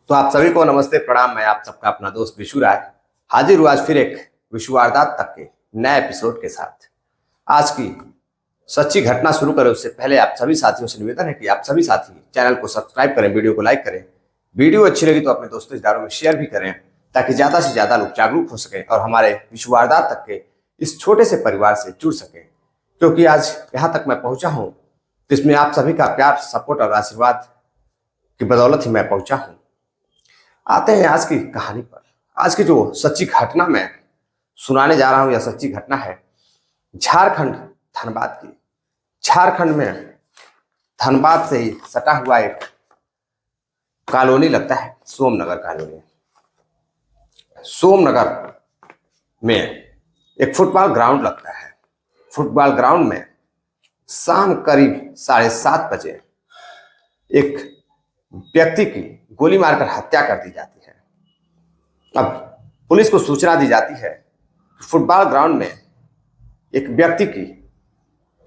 तो आप सभी को नमस्ते प्रणाम। मैं आप सबका अपना दोस्त विशु राय हाजिर हुआ आज फिर एक विशु वारदात तक के नए एपिसोड के साथ। आज की सच्ची घटना शुरू करें उससे पहले आप सभी साथियों से निवेदन है कि आप सभी साथी चैनल को सब्सक्राइब करें, वीडियो को लाइक करें, वीडियो अच्छी लगी तो अपने दोस्तों रिश्तेदारों में शेयर भी करें ताकि ज्यादा से ज्यादा लोग जागरूक हो सकें और हमारे विशु वारदात तक के इस छोटे से परिवार से जुड़ सकें। क्योंकि आज यहाँ तक मैं पहुंचा हूँ तो इसमें आप सभी का प्यार, सपोर्ट और आशीर्वाद की बदौलत ही मैं पहुंचा हूँ। आते हैं आज की कहानी पर। आज की जो सच्ची घटना मैं सुनाने जा रहा हूं, यह सच्ची घटना है झारखंड धनबाद की। झारखंड में धनबाद से ही सटा हुआ एक कॉलोनी लगता है, सोमनगर कॉलोनी। सोमनगर में एक फुटबॉल ग्राउंड लगता है। फुटबॉल ग्राउंड में शाम करीब 7:30 बजे एक व्यक्ति की गोली मारकर हत्या कर दी जाती है। अब पुलिस को सूचना दी जाती है फुटबॉल ग्राउंड में एक व्यक्ति की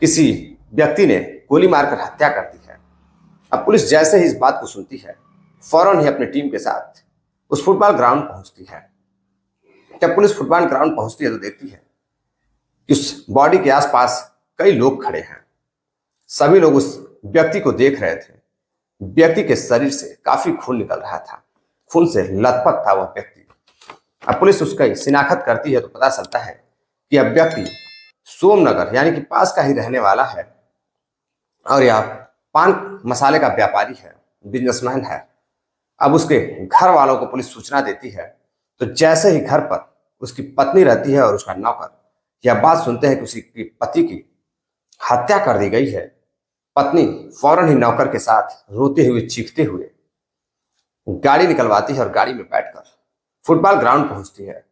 किसी व्यक्ति ने गोली मारकर हत्या कर दी है। अब पुलिस जैसे ही इस बात को सुनती है फौरन ही अपनी टीम के साथ उस फुटबॉल ग्राउंड पहुंचती है। जब पुलिस फुटबॉल ग्राउंड पहुंचती है तो देखती है कि उस बॉडी के आसपास कई लोग खड़े हैं। सभी लोग उस व्यक्ति को देख रहे थे। व्यक्ति के शरीर से काफी खून निकल रहा था, खून से लथपथ था वह व्यक्ति। अब पुलिस उसका शिनाख्त करती है तो पता चलता है कि अब व्यक्ति सोमनगर यानी कि पास का ही रहने वाला है और यह पान मसाले का व्यापारी है, बिजनेसमैन है। अब उसके घर वालों को पुलिस सूचना देती है तो जैसे ही घर पर उसकी पत्नी रहती है और उसका नौकर यह बात सुनते हैं कि उसकी पति की हत्या कर दी गई है, पत्नी फौरन ही नौकर के साथ रोते हुए, चीखते हुए गाड़ी निकलवाती है और गाड़ी में बैठकर फुटबॉल ग्राउंड पहुंचती है।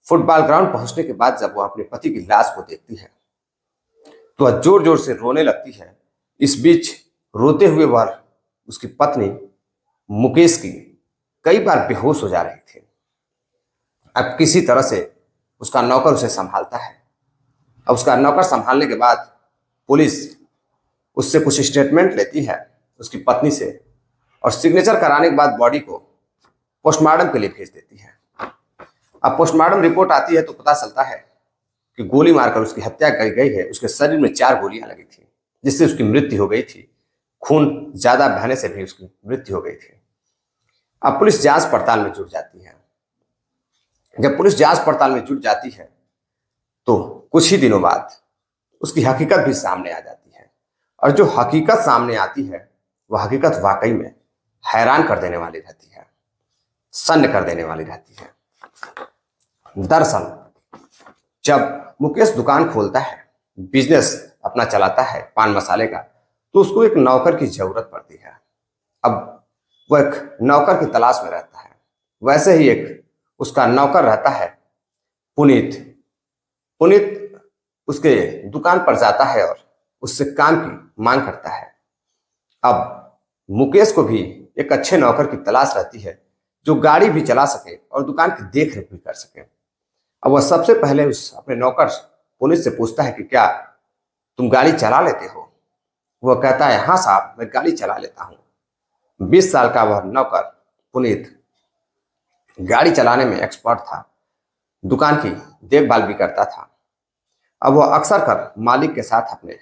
फुटबॉल ग्राउंड पहुंचने के बाद जब वह अपने पति की लाश को देखती है तो वह जोर जोर से रोने लगती है। इस बीच रोते हुए वह उसकी पत्नी मुकेश की कई बार बेहोश हो जा रही थी। अब किसी तरह से उसका नौकर उसे संभालता है। अब उसका नौकर संभालने के बाद पुलिस उससे कुछ स्टेटमेंट लेती है उसकी पत्नी से और सिग्नेचर कराने के बाद बॉडी को पोस्टमार्टम के लिए भेज देती है। अब पोस्टमार्टम रिपोर्ट आती है तो पता चलता है कि गोली मारकर उसकी हत्या की गई है। उसके शरीर में 4 गोलियां लगी थी जिससे उसकी मृत्यु हो गई थी। खून ज्यादा बहने से भी उसकी मृत्यु हो गई थी। अब पुलिस जांच पड़ताल में जुट जाती है। जब पुलिस जांच पड़ताल में जुट जाती है तो कुछ ही दिनों बाद उसकी हकीकत भी सामने आ जाती है और जो हकीकत सामने आती है वह हकीकत वाकई में हैरान कर देने वाली रहती है, सन्न कर देने वाली रहती है। दरअसल जब मुकेश दुकान खोलता है, बिजनेस अपना चलाता है पान मसाले का, तो उसको एक नौकर की जरूरत पड़ती है। अब वह एक नौकर की तलाश में रहता है। वैसे ही एक उसका नौकर रहता है पुनीत। पुनीत उसके दुकान पर जाता है और उससे काम की मांग करता है। अब मुकेश को भी एक अच्छे नौकर की तलाश रहती है जो गाड़ी भी चला सके और दुकान की देख रेख भी कर सके। अब वह सबसे पहले उस अपने नौकर पुनीत से पूछता है कि क्या तुम गाड़ी चला लेते हो? वह कहता है हाँ साहब, मैं गाड़ी चला लेता हूँ। 20 साल का वह नौकर पुनीत गाड़ी चलाने में एक्सपर्ट था, दुकान की देखभाल भी करता था। अब वह अक्सर कर मालिक के साथ अपने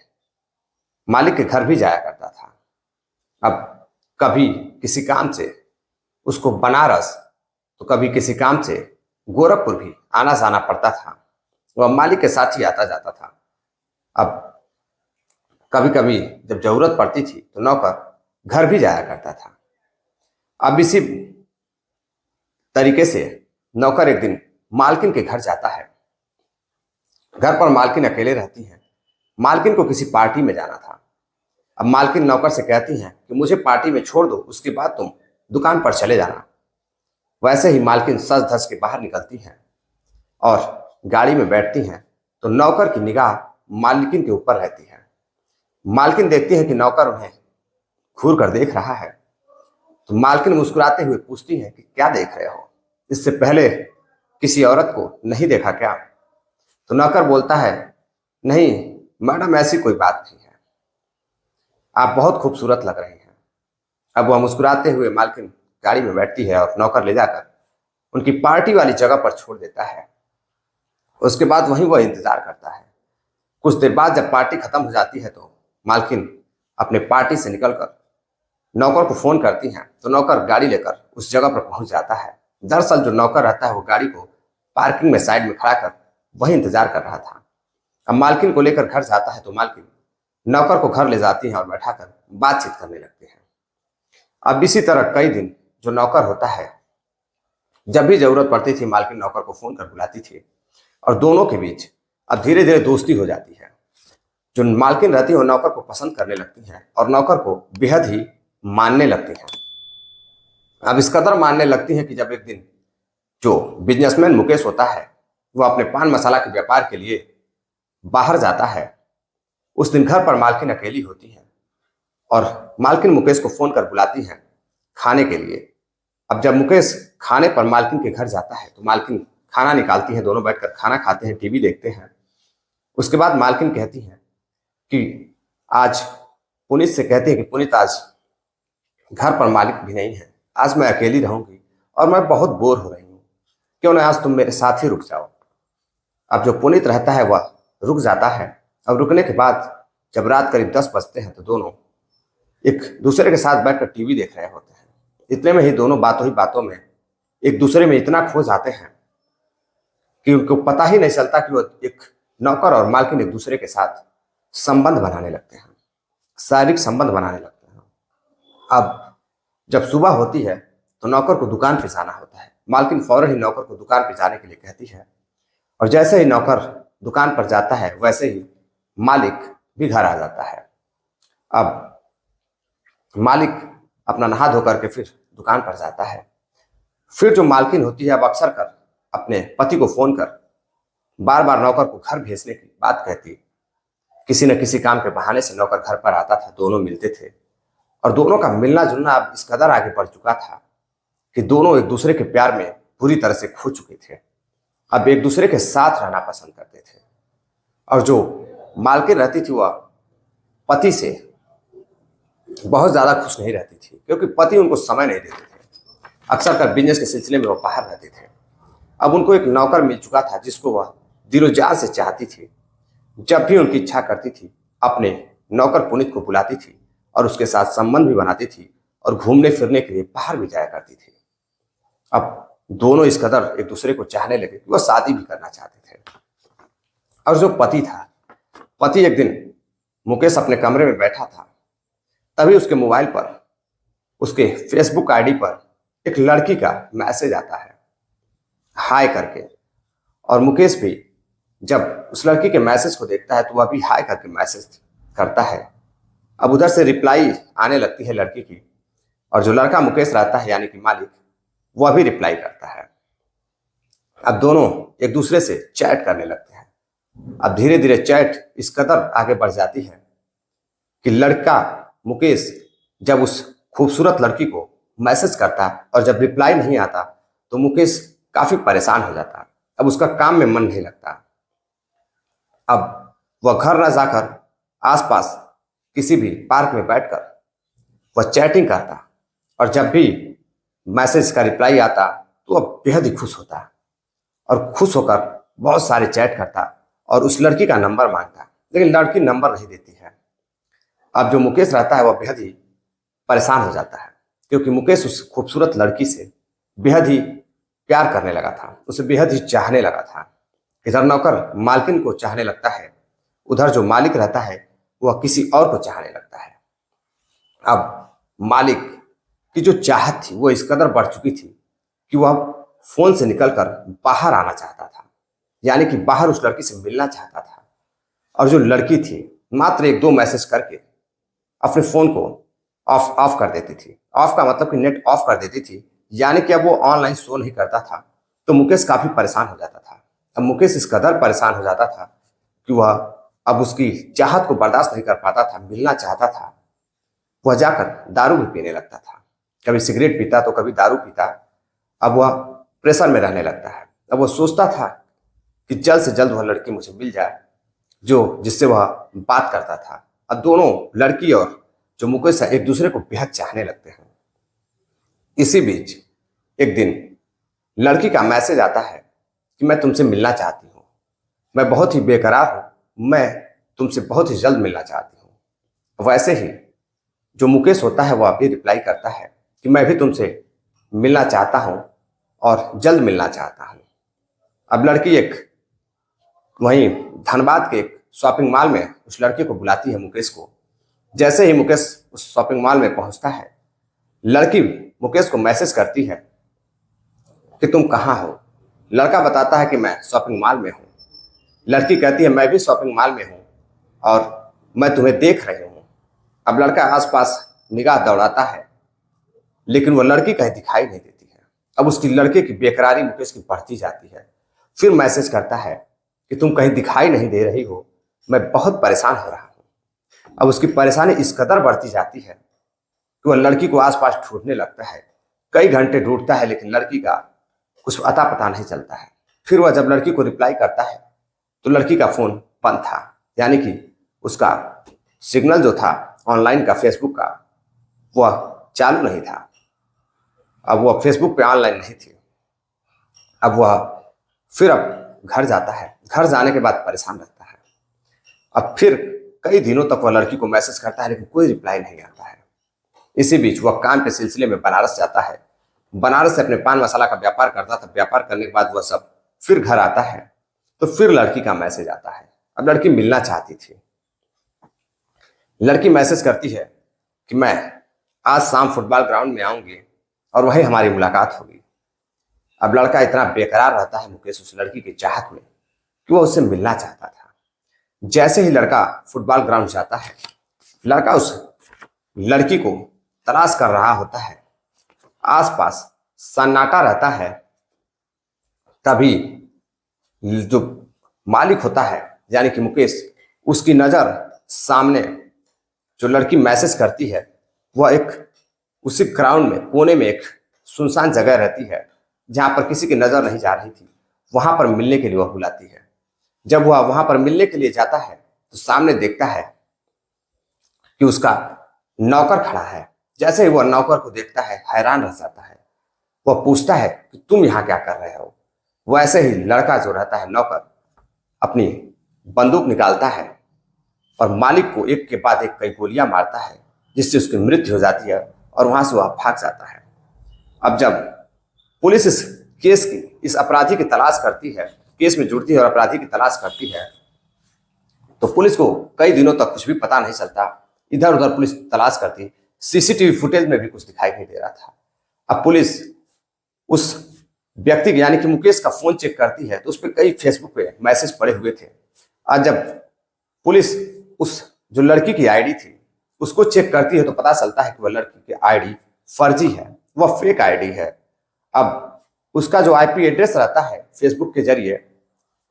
मालिक के घर भी जाया करता था। अब कभी किसी काम से उसको बनारस तो कभी किसी काम से गोरखपुर भी आना जाना पड़ता था। वह मालिक के साथ ही आता जाता था। अब कभी कभी जब जरूरत पड़ती थी तो नौकर घर भी जाया करता था। अब इसी तरीके से नौकर एक दिन मालकिन के घर जाता है। घर पर मालकिन अकेले रहती हैं। मालकिन को किसी पार्टी में जाना था। अब मालकिन नौकर से कहती हैं कि मुझे पार्टी में छोड़ दो, उसके बाद तुम दुकान पर चले जाना। वैसे ही मालकिन सज धज के बाहर निकलती हैं और गाड़ी में बैठती हैं तो नौकर की निगाह मालकिन के ऊपर रहती है। मालकिन देखती है कि नौकर उन्हें घूर कर देख रहा है तो मालकिन मुस्कुराते हुए पूछती है कि क्या देख रहे हो? इससे पहले किसी औरत को नहीं देखा क्या? तो नौकर बोलता है नहीं मैडम, ऐसी कोई बात नहीं है, आप बहुत खूबसूरत लग रही हैं। अब वह मुस्कुराते हुए मालकिन गाड़ी में बैठती है और नौकर ले जाकर उनकी पार्टी वाली जगह पर छोड़ देता है। उसके बाद वहीं वह इंतजार करता है। कुछ देर बाद जब पार्टी खत्म हो जाती है तो मालकिन अपने पार्टी से निकलकर नौकर को फोन करती हैं, तो नौकर गाड़ी लेकर उस जगह पर पहुंच जाता है। दरअसल जो नौकर रहता है वो गाड़ी को पार्किंग में साइड में खड़ा कर वही इंतजार कर रहा था। अब मालकिन को लेकर घर जाता है तो मालकिन नौकर को घर ले जाती है और बैठाकर बातचीत करने लगते हैं। अब इसी तरह कई दिन जो नौकर होता है, जब भी जरूरत पड़ती थी मालकिन नौकर को फोन कर बुलाती थी और दोनों के बीच अब धीरे धीरे दोस्ती हो जाती है। जो मालकिन रहती है वो नौकर को पसंद करने लगती है और नौकर को बेहद ही मानने लगती हैं। अब इस कदर मानने लगती हैं कि जब एक दिन जो बिजनेसमैन मुकेश होता है वो अपने पान मसाला के व्यापार के लिए बाहर जाता है। उस दिन घर पर मालकिन अकेली होती है और मालकिन मुकेश को फोन कर बुलाती है खाने के लिए। अब जब मुकेश खाने पर मालकिन के घर जाता है तो मालकिन खाना निकालती है, दोनों बैठकर खाना खाते हैं, टीवी देखते हैं। उसके बाद मालकिन कहती है कि आज पुनीत से कहते हैं कि पुनीत आज घर पर मालिक भी नहीं है, आज मैं अकेली रहूंगी और मैं बहुत बोर हो रही हूँ, क्यों ना आज तुम मेरे साथ ही रुक जाओ। अब जो पुनीत रहता है वह रुक जाता है। अब रुकने के बाद जब रात करीब 10 बजते हैं तो दोनों एक दूसरे के साथ बैठकर टीवी देख रहे होते हैं। इतने में ही दोनों बातों ही बातों में एक दूसरे में इतना खो जाते हैं कि उनको पता ही नहीं चलता कि वो एक नौकर और मालकिन एक दूसरे के साथ संबंध बनाने लगते हैं, शारीरिक संबंध बनाने लगते हैं। अब जब सुबह होती है तो नौकर को दुकान पे जाना होता है। मालकिन फौरन ही नौकर को दुकान पे जाने के लिए कहती है और जैसे ही नौकर दुकान पर जाता है वैसे ही मालिक भी घर आ जाता है। अब मालिक अपना नहा धो करके फिर दुकान पर जाता है। फिर जो मालकिन होती है अब अक्सर कर अपने पति को फोन कर बार बार नौकर को घर भेजने की बात कहती। किसी न किसी काम के बहाने से नौकर घर पर आता था, दोनों मिलते थे और दोनों का मिलना जुलना अब इस कदर आगे बढ़ चुका था कि दोनों एक दूसरे के प्यार में पूरी तरह से खो चुके थे। अब एक दूसरे के साथ रहना पसंद करते थे और जो मालकिन रहती थी वह पति से बहुत ज्यादा खुश नहीं रहती थी, क्योंकि पति उनको समय नहीं देते थे। अक्सर कर बिजनेस के सिलसिले में वह बाहर रहते थे। अब उनको एक नौकर मिल चुका था जिसको वह दिलो जान से चाहती थी। जब भी उनकी इच्छा करती थी अपने नौकर पुनीत को बुलाती थी और उसके साथ संबंध भी बनाती थी और घूमने फिरने के लिए बाहर भी जाया करती थी। अब दोनों इस कदर एक दूसरे को चाहने लगे कि वह शादी भी करना चाहते थे। और जो पति एक दिन मुकेश अपने कमरे में बैठा था, तभी उसके मोबाइल पर उसके फेसबुक आईडी पर एक लड़की का मैसेज आता है हाय करके। और मुकेश भी जब उस लड़की के मैसेज को देखता है तो वह भी हाय करके मैसेज करता है। अब उधर से रिप्लाई आने लगती है लड़की की और जो लड़का मुकेश रहता है यानी कि मालिक, वह भी रिप्लाई करता है। अब दोनों एक दूसरे से चैट करने लगते हैं। अब धीरे धीरे चैट इस कदर आगे बढ़ जाती है कि लड़का मुकेश जब उस खूबसूरत लड़की को मैसेज करता और जब रिप्लाई नहीं आता तो मुकेश काफी परेशान हो जाता। अब उसका काम में मन नहीं लगता। अब वह घर न जाकर आसपास किसी भी पार्क में बैठकर वह चैटिंग करता और जब भी मैसेज का रिप्लाई आता तो वह बेहद ही खुश होता और खुश होकर बहुत सारे चैट करता और उस लड़की का नंबर मांगता, लेकिन लड़की नंबर नहीं देती है। अब जो मुकेश रहता है वह बेहद ही परेशान हो जाता है, क्योंकि मुकेश उस खूबसूरत लड़की से बेहद ही प्यार करने लगा था, उसे बेहद ही चाहने लगा था। इधर नौकर मालकिन को चाहने लगता है, उधर जो मालिक रहता है वह किसी और को चाहने लगता है। अब मालिक की जो चाहत थी वो इस कदर बढ़ चुकी थी कि वह फोन से निकलकर बाहर आना चाहता था, यानी कि बाहर उस लड़की से मिलना चाहता था। और जो लड़की थी मात्र 1-2 मैसेज करके अपने फोन को ऑफ कर देती थी। ऑफ का मतलब कि नेट ऑफ कर देती थी, यानी कि अब वो ऑनलाइन शो नहीं करता था। तो मुकेश काफी परेशान हो जाता था। अब मुकेश इस कदर परेशान हो जाता था कि वह अब उसकी चाहत को बर्दाश्त नहीं कर पाता था, मिलना चाहता था। वह जाकर दारू भी पीने लगता था, कभी सिगरेट पीता तो कभी दारू पीता। अब वह प्रेशर में रहने लगता है। अब वह सोचता था कि जल्द से जल्द वह लड़की मुझे मिल जाए जो जिससे वह बात करता था। अब दोनों लड़की और जो मुकेश है एक दूसरे को बेहद चाहने लगते हैं। इसी बीच एक दिन लड़की का मैसेज आता है कि मैं तुमसे मिलना चाहती हूँ, मैं बहुत ही बेकरार हूँ, मैं तुमसे बहुत ही जल्द मिलना चाहती हूँ। वैसे ही जो मुकेश होता है वह भी रिप्लाई करता है कि मैं भी तुमसे मिलना चाहता हूँ और जल्द मिलना चाहता हूँ। अब लड़की एक वहीं धनबाद के एक शॉपिंग मॉल में उस लड़के को बुलाती है, मुकेश को। जैसे ही मुकेश उस शॉपिंग मॉल में पहुंचता है, लड़की मुकेश को मैसेज करती है कि तुम कहाँ हो। लड़का बताता है कि मैं शॉपिंग मॉल में हूँ। लड़की कहती है मैं भी शॉपिंग मॉल में हूँ और मैं तुम्हें देख रही हूँ। अब लड़का आसपास निगाह दौड़ाता है, लेकिन वो लड़की कहीं दिखाई नहीं देती है। अब उसकी लड़के की बेकरारी मुकेश की बढ़ती जाती है। फिर मैसेज करता है कि तुम कहीं दिखाई नहीं दे रही हो, मैं बहुत परेशान हो रहा हूँ। अब उसकी परेशानी इस कदर बढ़ती जाती है कि वह लड़की को आसपास ढूंढने लगता है। कई घंटे ढूंढता है, लेकिन लड़की का कुछ अता पता नहीं चलता है। फिर वह जब लड़की को रिप्लाई करता है तो लड़की का फोन बंद था, यानी कि उसका सिग्नल जो था ऑनलाइन का, फेसबुक का, वह चालू नहीं था। अब वह फेसबुक पे ऑनलाइन नहीं थी। अब वह फिर अब घर जाता है। घर जाने के बाद परेशान रहता है। अब फिर कई दिनों तक वह लड़की को मैसेज करता है, लेकिन कोई रिप्लाई नहीं आता है। इसी बीच वह काम के सिलसिले में बनारस जाता है। बनारस से अपने पान मसाला का व्यापार करता था। व्यापार करने के बाद वह सब फिर घर आता है तो फिर लड़की का मैसेज आता है। अब लड़की मिलना चाहती थी। लड़की मैसेज करती है कि मैं आज शाम फुटबॉल ग्राउंड में आऊंगी और वहीं हमारी मुलाकात होगी। अब लड़का इतना बेकरार रहता है मुकेश उस लड़की की चाहत में कि वह उससे मिलना चाहता था। जैसे ही लड़का फुटबॉल ग्राउंड जाता है, लड़का उस लड़की को तलाश कर रहा होता है। आसपास सन्नाटा रहता है। तभी जो मालिक होता है यानी कि मुकेश, उसकी नजर सामने जो लड़की मैसेज करती है वह एक उसी ग्राउंड में कोने में एक सुनसान जगह रहती है जहां पर किसी की नजर नहीं जा रही थी। वहां पर मिलने के लिए वह बुलाती है। जब वह वहां पर मिलने के लिए जाता है तो सामने देखता है कि उसका नौकर खड़ा है। जैसे ही वह नौकर को देखता है हैरान रह जाता है। वह पूछता है कि तुम यहाँ क्या कर रहे हो। वैसे ही लड़का जो रहता है नौकर अपनी बंदूक निकालता है और मालिक को एक के बाद एक कई गोलियां मारता है, जिससे उसकी मृत्यु हो जाती है और वहां से वह भाग जाता है। अब जब पुलिस इस केस की, इस अपराधी की तलाश करती है, केस में जुड़ती है और अपराधी की तलाश करती है, तो पुलिस को कई दिनों तक कुछ भी पता नहीं चलता। इधर उधर पुलिस तलाश करती, सीसीटीवी फुटेज में भी कुछ दिखाई नहीं दे रहा था। अब पुलिस उस व्यक्ति यानी कि मुकेश का फोन चेक करती है तो उस पर कई फेसबुक पे मैसेज पड़े हुए थे। आज जब पुलिस उस जो लड़की की आईडी थी उसको चेक करती है तो पता चलता है कि वह लड़की की आईडी फर्जी है, वह फेक आईडी है। अब उसका जो आईपी एड्रेस रहता है फेसबुक के जरिए,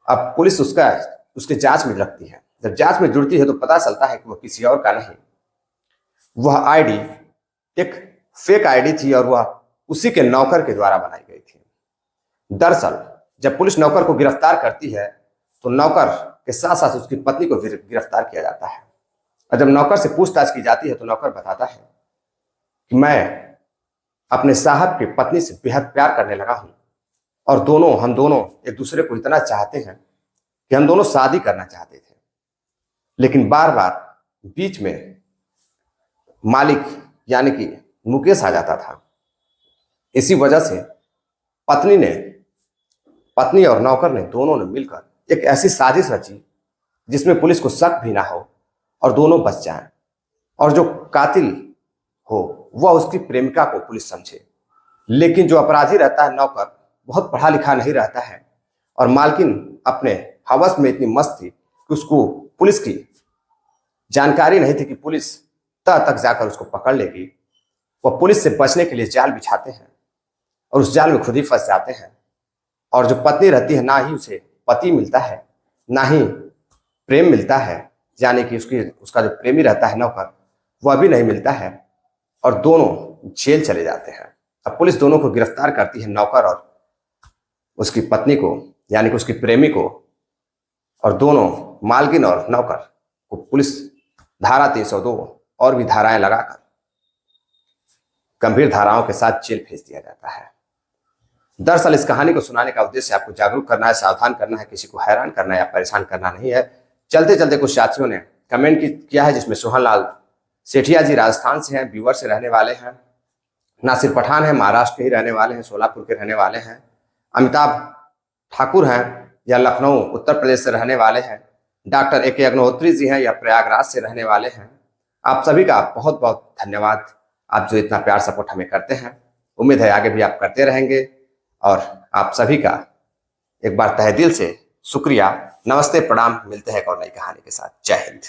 अब पुलिस उसके जांच में लगती है। जब जांच में जुड़ती है तो पता चलता है कि वह किसी और का नहीं, वह आईडी एक फेक आईडी थी और वह उसी के नौकर के द्वारा बनाई गई थी। दरअसल जब पुलिस नौकर को गिरफ्तार करती है तो नौकर के साथ साथ उसकी पत्नी को भी गिरफ्तार किया जाता है। और जब नौकर से पूछताछ की जाती है तो नौकर बताता है कि मैं अपने साहब की पत्नी से बेहद प्यार करने लगा हूं और हम दोनों एक दूसरे को इतना चाहते हैं कि हम दोनों शादी करना चाहते थे, लेकिन बार बार बीच में मालिक यानी कि मुकेश आ जाता था। इसी वजह से पत्नी और नौकर ने दोनों ने मिलकर एक ऐसी साजिश रची जिसमें पुलिस को शक भी ना हो और दोनों बच जाएं, और जो कातिल हो वह उसकी प्रेमिका को पुलिस समझे। लेकिन जो अपराधी रहता है नौकर, बहुत पढ़ा लिखा नहीं रहता है और मालकिन अपने हवस में इतनी मस्त थी कि उसको पुलिस की जानकारी नहीं थी कि पुलिस तह तक जाकर उसको पकड़ लेगी। वह पुलिस से बचने के लिए जाल बिछाते हैं और उस जाल में खुद ही फंस जाते हैं। और जो पत्नी रहती है, ना ही उसे पति मिलता है ना ही प्रेम मिलता है, यानी कि उसका जो प्रेमी रहता है नौकर, वह भी नहीं मिलता है और दोनों जेल चले जाते हैं। अब पुलिस दोनों को गिरफ्तार करती है, नौकर और उसकी पत्नी को यानी कि उसकी प्रेमी को, और दोनों मालकिन और नौकर को पुलिस धारा 302 और भी धाराएं लगाकर गंभीर धाराओं के साथ जेल भेज दिया जाता है। दरअसल इस कहानी को सुनाने का उद्देश्य आपको जागरूक करना है, सावधान करना है, किसी को हैरान करना या परेशान करना नहीं है। चलते चलते कुछ साथियों ने कमेंट किया है, जिसमें सोहनलाल सेठिया जी राजस्थान से हैं, ब्यूवर से रहने वाले हैं। नासिर पठान है, महाराष्ट्र के ही रहने वाले हैं, सोलापुर के रहने वाले हैं। अमिताभ ठाकुर हैं, या लखनऊ उत्तर प्रदेश से रहने वाले हैं। डॉक्टर ए के अग्निहोत्री जी हैं, या प्रयागराज से रहने वाले हैं। आप सभी का बहुत बहुत धन्यवाद, आप जो इतना प्यार सपोर्ट हमें करते हैं। उम्मीद है आगे भी आप करते रहेंगे, और आप सभी का एक बार तहे दिल से शुक्रिया। नमस्ते, प्रणाम। मिलते हैं एक और नई कहानी के साथ। जय हिंद।